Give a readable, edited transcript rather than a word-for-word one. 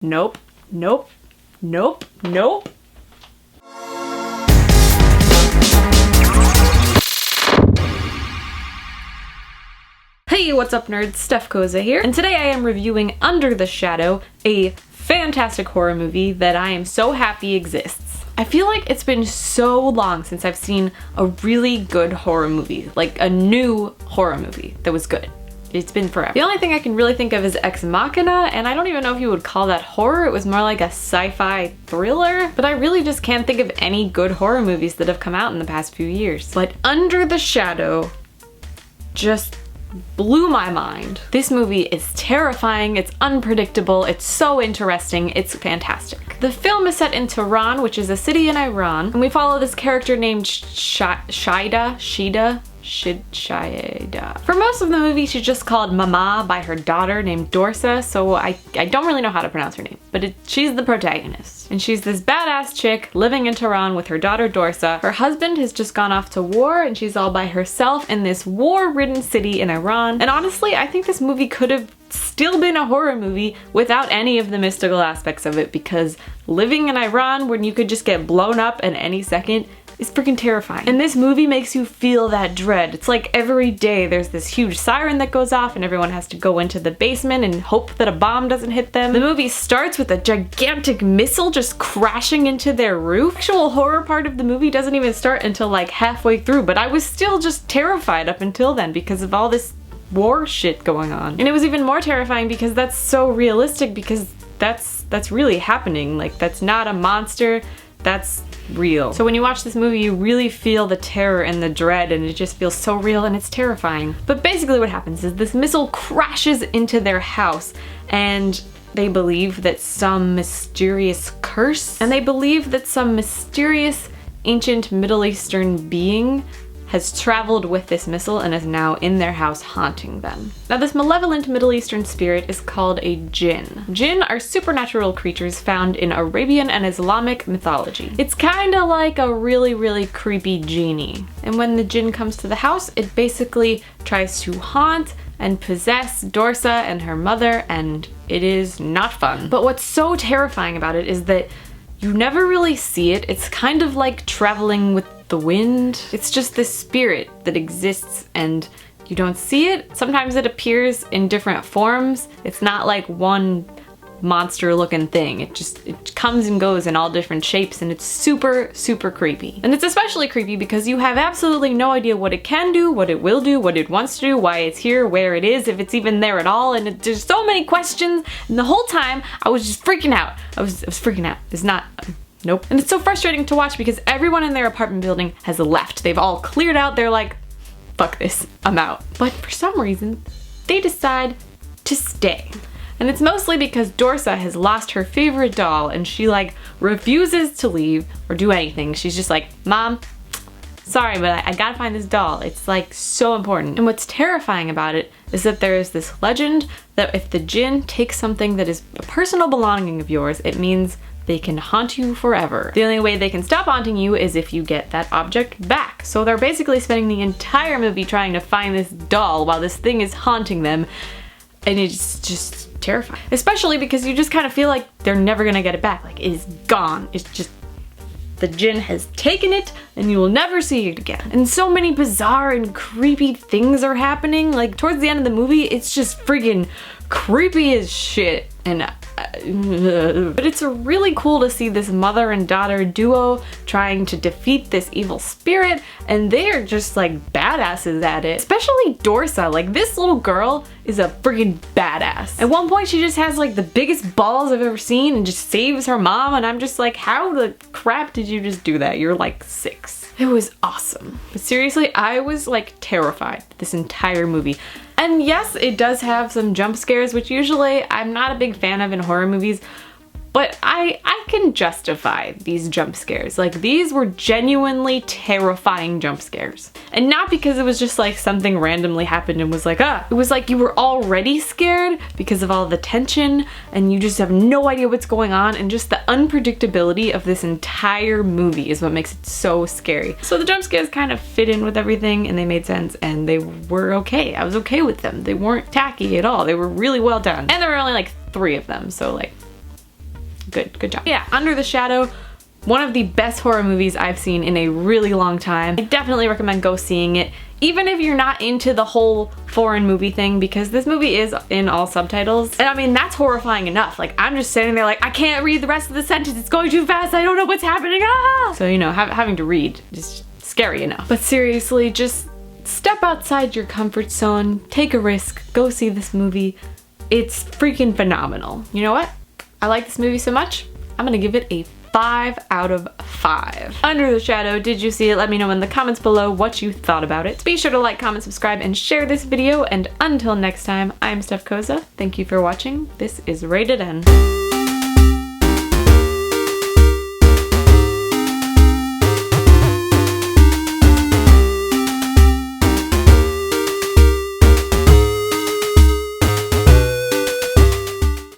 Nope, nope, nope, nope. Hey, what's up nerds? Steph here, and today I am reviewing Under the Shadow, a fantastic horror movie that I am so happy exists. I feel like it's been so long since I've seen a really good horror movie, like a new horror movie that was good. It's been forever. The only thing I can really think of is Ex Machina, and I don't even know if you would call that horror. It was more like a sci-fi thriller, but I really just can't think of any good horror movies that have come out in the past few years. But Under the Shadow just blew my mind. This movie is terrifying, it's unpredictable, it's so interesting, it's fantastic. The film is set in Tehran, which is a city in Iran, and we follow this character named Shida. For most of the movie, she's just called Mama by her daughter named Dorsa, so I don't really know how to pronounce her name, but she's the protagonist. And she's this badass chick living in Tehran with her daughter Dorsa. Her husband has just gone off to war, and she's all by herself in this war-ridden city in Iran. And honestly, I think this movie could have still been a horror movie without any of the mystical aspects of it, because living in Iran when you could just get blown up at any second is freaking terrifying. And this movie makes you feel that dread. It's like every day there's this huge siren that goes off and everyone has to go into the basement and hope that a bomb doesn't hit them. The movie starts with a gigantic missile just crashing into their roof. The actual horror part of the movie doesn't even start until like halfway through, but I was still just terrified up until then because of all this war shit going on. And it was even more terrifying because that's so realistic, because that's really happening. Like, that's not a monster, that's real. So when you watch this movie, you really feel the terror and the dread, and it just feels so real and it's terrifying. But basically what happens is this missile crashes into their house, and they believe that some mysterious curse, and they believe that some mysterious ancient Middle Eastern being has traveled with this missile and is now in their house haunting them. Now, this malevolent Middle Eastern spirit is called a jinn. Jinn are supernatural creatures found in Arabian and Islamic mythology. It's kinda like a really, really creepy genie. And when the jinn comes to the house, it basically tries to haunt and possess Dorsa and her mother, and it is not fun. But what's so terrifying about it is that you never really see it. It's kind of like traveling with the wind. It's just this spirit that exists and you don't see it. Sometimes it appears in different forms. It's not like one monster looking thing. It comes and goes in all different shapes, and it's super, super creepy. And it's especially creepy because you have absolutely no idea what it can do, what it will do, what it wants to do, why it's here, where it is, if it's even there at all, and there's so many questions, and the whole time I was just freaking out. I was freaking out. It's not... Nope. And it's so frustrating to watch because everyone in their apartment building has left. They've all cleared out. They're like, fuck this, I'm out. But for some reason, they decide to stay. And it's mostly because Dorsa has lost her favorite doll and she like refuses to leave or do anything. She's just like, Mom, sorry, but I gotta find this doll. It's like so important. And what's terrifying about it is that there is this legend that if the jinn takes something that is a personal belonging of yours, it means they can haunt you forever. The only way they can stop haunting you is if you get that object back. So they're basically spending the entire movie trying to find this doll while this thing is haunting them, and it's just terrifying. Especially because you just kind of feel like they're never gonna get it back. Like, it is gone. It's just, the jinn has taken it and you will never see it again. And so many bizarre and creepy things are happening. Like, towards the end of the movie, it's just freaking creepy as shit. And but it's really cool to see this mother and daughter duo trying to defeat this evil spirit, and they're just like badasses at it. Especially Dorsa. Like, this little girl is a freaking badass. At one point she just has like the biggest balls I've ever seen and just saves her mom, and I'm just like, how the crap did you just do that? You're like 6. It was awesome. But seriously, I was like terrified this entire movie. And yes, it does have some jump scares, which usually I'm not a big fan of in horror movies, but I can justify these jump scares. Like, these were genuinely terrifying jump scares. And not because it was just like something randomly happened and was like, ah. It was like you were already scared because of all the tension and you just have no idea what's going on, and just the unpredictability of this entire movie is what makes it so scary. So the jump scares kind of fit in with everything and they made sense and they were okay. I was okay with them. They weren't tacky at all. They were really well done. And there were only like 3 of them, so like, Good job. Yeah, Under the Shadow, one of the best horror movies I've seen in a really long time. I definitely recommend go seeing it, even if you're not into the whole foreign movie thing, because this movie is in all subtitles. And I mean, that's horrifying enough. Like, I'm just sitting there like, I can't read the rest of the sentence. It's going too fast. I don't know what's happening. Ah! So, you know, having to read is scary enough. But seriously, just step outside your comfort zone, take a risk, go see this movie. It's freaking phenomenal. You know what? I like this movie so much, I'm gonna give it a 5 out of 5. Under the Shadow, did you see it? Let me know in the comments below what you thought about it. Be sure to like, comment, subscribe, and share this video, and until next time, I'm Steph Koza. Thank you for watching. This is Rated N.